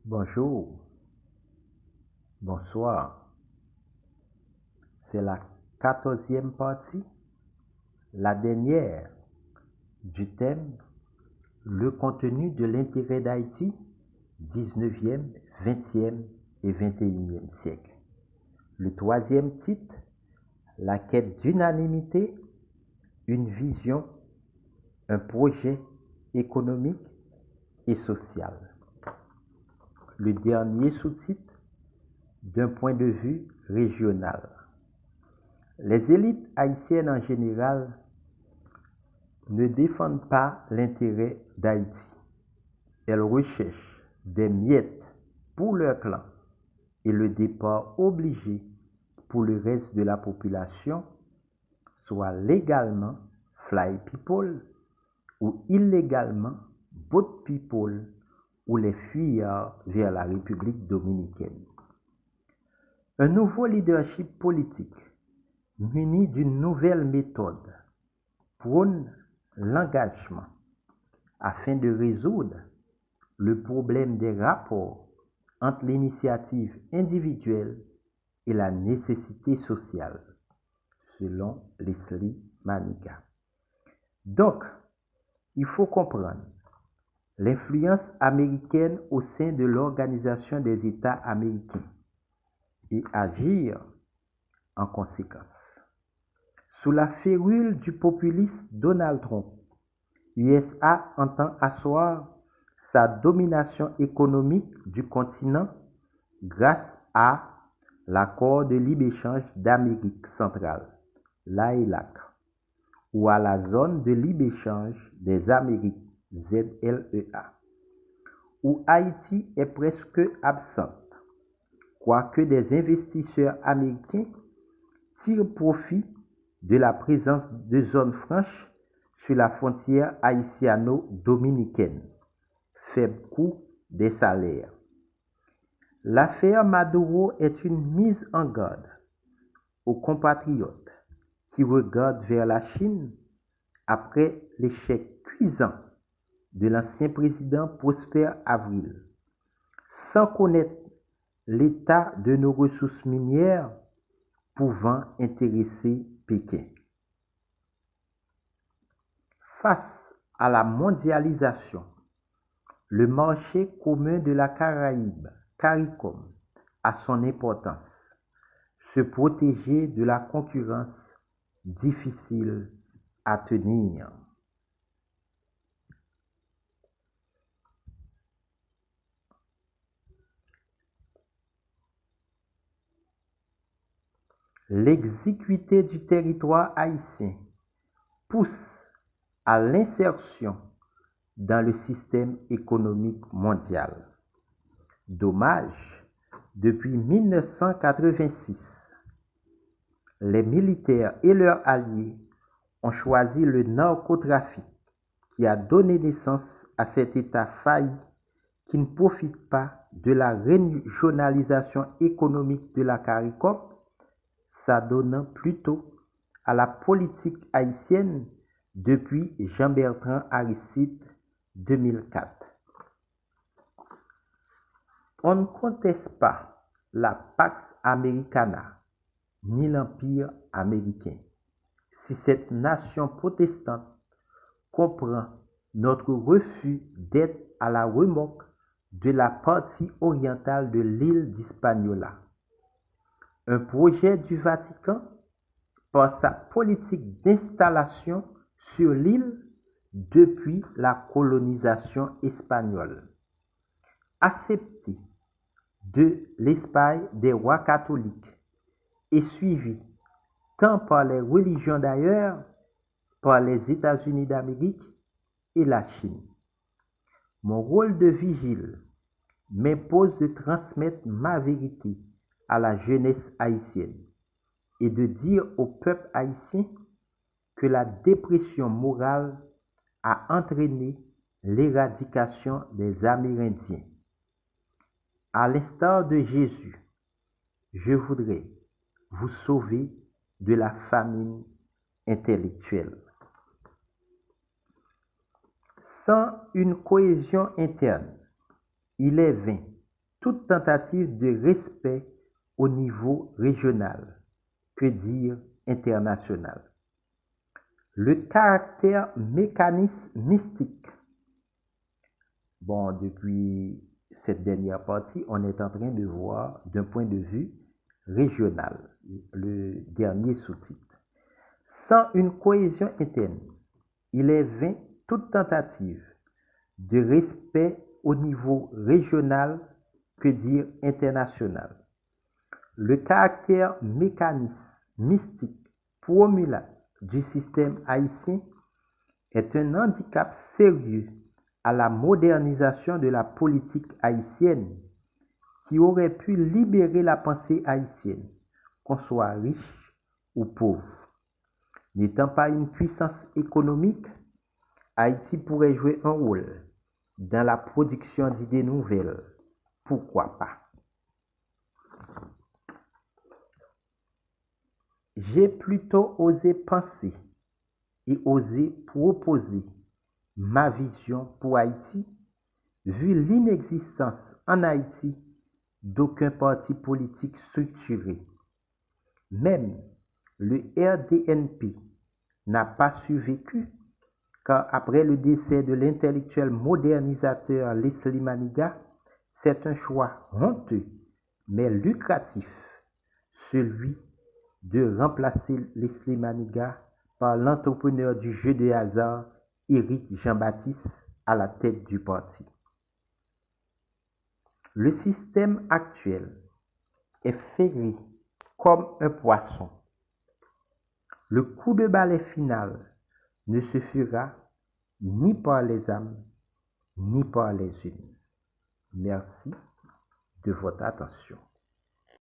Bonjour, bonsoir. C'est la 14e partie, la dernière du thème le contenu de l'intérêt d'Haïti, 19e, 20e et 21e siècle. Le troisième titre, la quête d'unanimité, une vision, un projet économique et social. Le dernier sous-titre, d'un point de vue régional. Les élites haïtiennes en général ne défendent pas l'intérêt d'Haïti. Elles recherchent des miettes pour leur clan et le départ obligé pour le reste de la population, soit légalement fly people ou illégalement boat people ou les fuyards vers la République dominicaine. Un nouveau leadership politique muni d'une nouvelle méthode prône l'engagement afin de résoudre le problème des rapports entre l'initiative individuelle et la nécessité sociale, selon Leslie Manika. Donc, il faut comprendre l'influence américaine au sein de l'Organisation des États américains et agir en conséquence. Sous la férule du populiste Donald Trump, USA entend asseoir sa domination économique du continent grâce à l'accord de libre-échange d'Amérique centrale, l'AELAC, ou à la zone de libre-échange des Amériques, ZLEA, où Haïti est presque absente, quoique des investisseurs américains tirent profit de la présence de zones franches sur la frontière haïtiano-dominicaine, faible coût des salaires. L'affaire Maduro est une mise en garde aux compatriotes qui regardent vers la Chine après l'échec cuisant de l'ancien président Prosper Avril, sans connaître l'état de nos ressources minières pouvant intéresser Pékin. Face à la mondialisation, le marché commun de la Caraïbe, CARICOM, a son importance. Se protéger de la concurrence difficile à tenir. L'exiguïté du territoire haïtien pousse à l'insertion dans le système économique mondial. Dommage, depuis 1986, les militaires et leurs alliés ont choisi le narcotrafic qui a donné naissance à cet État failli qui ne profite pas de la régionalisation économique de la CARICOM, s'adonnant plutôt à la politique haïtienne depuis Jean-Bertrand Aristide 2004. On ne conteste pas la Pax Americana ni l'Empire américain. Si cette nation protestante comprend notre refus d'être à la remorque de la partie orientale de l'île d'Hispaniola, un projet du Vatican par sa politique d'installation sur l'île depuis la colonisation espagnole, accepté de l'Espagne des rois catholiques et suivi tant par les religions d'ailleurs, par les États-Unis d'Amérique et la Chine. Mon rôle de vigile m'impose de transmettre ma vérité à la jeunesse haïtienne et de dire au peuple haïtien que la dépression morale a entraîné l'éradication des Amérindiens. À l'instar de Jésus, je voudrais vous sauver de la famine intellectuelle. Sans une cohésion interne, il est vain toute tentative de respect au niveau régional, que dire international. Le caractère mécanistique. Bon, depuis cette dernière partie, on est en train de voir d'un point de vue régional, le dernier sous-titre. Sans une cohésion interne, il est vain toute tentative de respect au niveau régional, que dire international. Le caractère mystique promulat du système haïtien est un handicap sérieux à la modernisation de la politique haïtienne qui aurait pu libérer la pensée haïtienne, qu'on soit riche ou pauvre. N'étant pas une puissance économique, Haïti pourrait jouer un rôle dans la production d'idées nouvelles. Pourquoi pas? J'ai plutôt osé penser et osé proposer ma vision pour Haïti, vu l'inexistence en Haïti d'aucun parti politique structuré. Même le RDNP n'a pas survécu, car après le décès de l'intellectuel modernisateur Leslie Maniga, c'est un choix honteux mais lucratif, celui de remplacer Leslie Maniga par l'entrepreneur du jeu de hasard Éric Jean-Baptiste à la tête du parti. Le système actuel est ferré comme un poisson. Le coup de balai final ne se fera ni par les âmes, ni par les unes. Merci de votre attention.